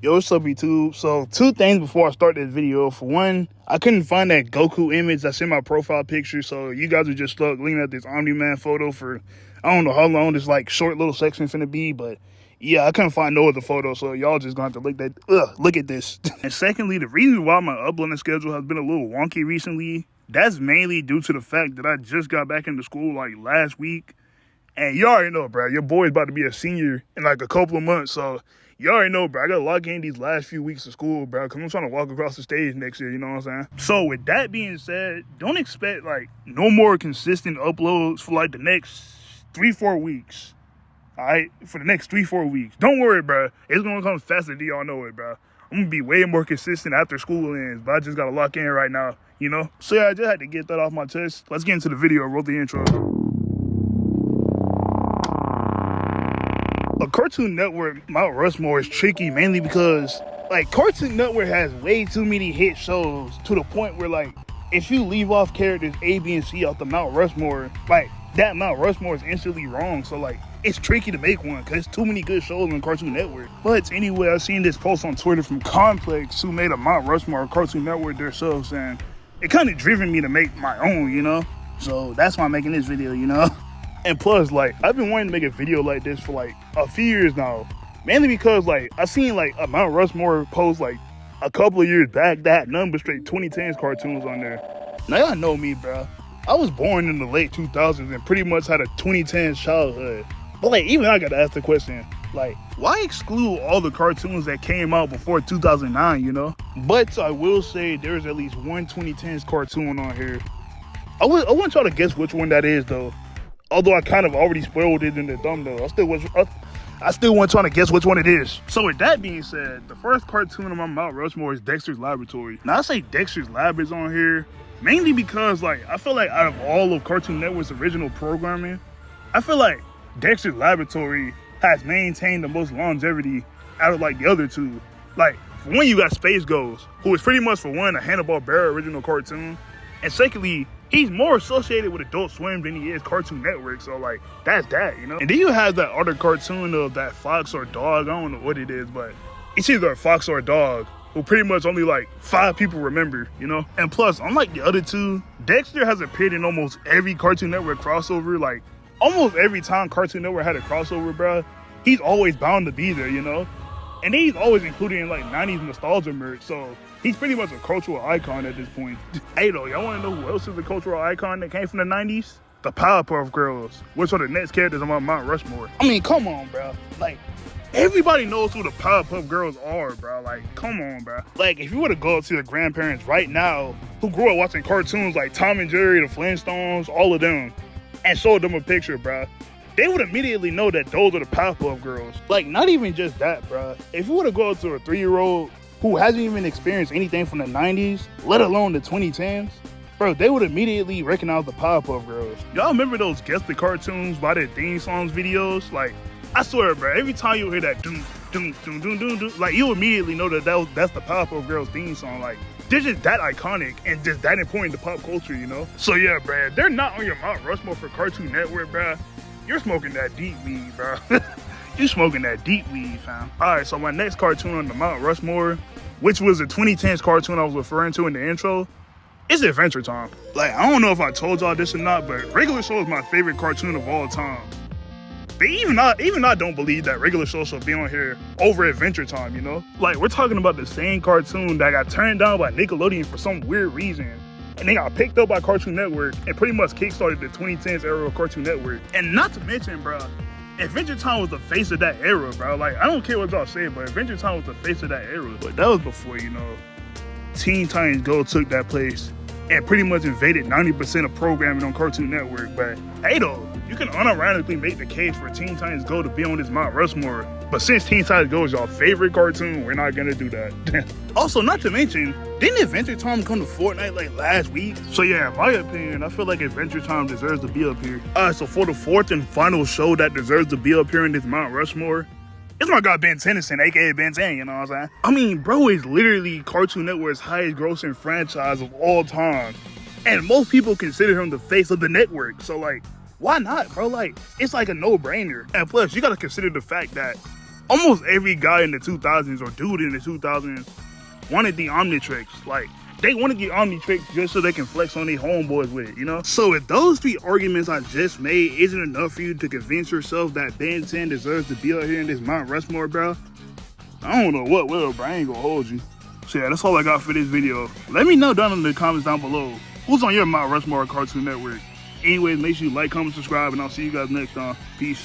Yo, what's up, YouTube? So, two things before I start this video. For one, I couldn't find that Goku image that's in my profile picture, so you guys are just stuck looking at this Omni-Man photo for, I don't know how long this, like, short little section finna be, but yeah, I couldn't find no other photo, so y'all just gonna have to look at this. And secondly, the reason why my uploading schedule has been a little wonky recently, that's mainly due to the fact that I just got back into school, like, last week. And you already know, bro, your boy's about to be a senior in, like, a couple of months, so you already know, bro, I gotta lock in these last few weeks of school, bro, because I'm trying to walk across the stage next year, you know what I'm saying? So with that being said, don't expect, like, no more consistent uploads for, like, the next 3-4 weeks, all right? For the next 3-4 weeks. Don't worry, bro. It's gonna come faster than y'all know it, bro. I'm gonna be way more consistent after school ends, but I just gotta lock in right now, you know? So yeah, I just had to get that off my chest. Let's get into the video. Roll the intro. A Cartoon Network Mount Rushmore is tricky mainly because, like, Cartoon Network has way too many hit shows to the point where, like, if you leave off characters A, B, and C out the Mount Rushmore, like, that Mount Rushmore is instantly wrong. So, like, it's tricky to make one because there's too many good shows on Cartoon Network. But anyway, I've seen this post on Twitter from Complex who made a Mount Rushmore Cartoon Network themselves, and it kind of driven me to make my own, you know? So that's why I'm making this video, you know? And plus, like, I've been wanting to make a video like this for, like, a few years now. Mainly because, like, I seen, like, a Mount Rushmore post, like, a couple of years back that had none but straight 2010s cartoons on there. Now, y'all know me, bro. I was born in the late 2000s and pretty much had a 2010s childhood. But, like, even I gotta ask the question, like, why exclude all the cartoons that came out before 2009, you know? But I will say there's at least one 2010s cartoon on here. I want y'all to guess which one that is, though. Although I kind of already spoiled it in the thumbnail, I still want y'all to guess which one it is. So with that being said, the first cartoon on my Mount Rushmore is Dexter's Laboratory. Now I say Dexter's Lab is on here mainly because, like, I feel like out of all of Cartoon Network's original programming, I feel like Dexter's Laboratory has maintained the most longevity out of, like, the other two. Like, for one, you got Space Ghost, who is pretty much, for one, a Hanna-Barbera original cartoon, and secondly, he's more associated with Adult Swim than he is Cartoon Network, so, like, that's that, you know? And then you have that other cartoon of that fox or dog, I don't know what it is, but it's either a fox or a dog, who pretty much only, like, 5 people remember, you know? And plus, unlike the other two, Dexter has appeared in almost every Cartoon Network crossover. Like, almost every time Cartoon Network had a crossover, bro, he's always bound to be there, you know? And he's always included in, like, 90s nostalgia merch, so he's pretty much a cultural icon at this point. Hey, though, y'all want to know who else is a cultural icon that came from the 90s? The Powerpuff Girls, which are the next characters on my Mount Rushmore. I mean, come on, bro. Like, everybody knows who the Powerpuff Girls are, bro. Like, come on, bro. Like, if you were to go up to your grandparents right now who grew up watching cartoons like Tom and Jerry, the Flintstones, all of them, and showed them a picture, bro, they would immediately know that those are the Powerpuff Girls. Like, not even just that, bro. If you were to go up to a 3-year-old who hasn't even experienced anything from the 90s, let alone the 2010s, bro, they would immediately recognize the Powerpuff Girls. Y'all remember those Guess the Cartoons by their theme songs videos? Like, I swear, bro, every time you hear that doom, doom, doom, doom, doom, doom, like, you immediately know that's the Powerpuff Girls theme song. Like, they're just that iconic and just that important to pop culture, you know? So yeah, bro, if they're not on your Mount Rushmore for Cartoon Network, bro, you're smoking that deep weed, bro. You smoking that deep weed, fam. All right, so my next cartoon on the Mount Rushmore, which was the 2010s cartoon I was referring to in the intro, is Adventure Time. Like, I don't know if I told y'all this or not, but Regular Show is my favorite cartoon of all time. But even I don't believe that Regular Show should be on here over Adventure Time, you know? Like, we're talking about the same cartoon that got turned down by Nickelodeon for some weird reason, and they got picked up by Cartoon Network and pretty much kickstarted the 2010s era of Cartoon Network. And not to mention, bro, Adventure Time was the face of that era, bro. Like, I don't care what y'all say, but Adventure Time was the face of that era. But that was before, you know, Teen Titans Go took that place and pretty much invaded 90% of programming on Cartoon Network. But hey, though, you can unironically make the case for Teen Titans Go to be on this Mount Rushmore. But since Teen Titans Go is y'all favorite cartoon, we're not gonna do that. Also, not to mention, didn't Adventure Time come to Fortnite like last week? So yeah, in my opinion, I feel like Adventure Time deserves to be up here. Alright, so for the fourth and final show that deserves to be up here in this Mount Rushmore, it's my guy Ben Tennyson, aka Ben 10, you know what I'm saying? I mean, bro is literally Cartoon Network's highest grossing franchise of all time. And most people consider him the face of the network. So, like, why not, bro? Like, it's like a no-brainer. And plus, you gotta consider the fact that almost every guy in the 2000s or dude in the 2000s wanted the Omnitrix. Like, they want to get Omnitrix just so they can flex on their homeboys with it, you know? So if those 3 arguments I just made isn't enough for you to convince yourself that Ben 10 deserves to be out here in this Mount Rushmore, bro, I don't know what will, bro. I ain't gonna hold you. So yeah, that's all I got for this video. Let me know down in the comments down below who's on your Mount Rushmore Cartoon Network. Anyways, make sure you like, comment, subscribe, and I'll see you guys next time. Peace.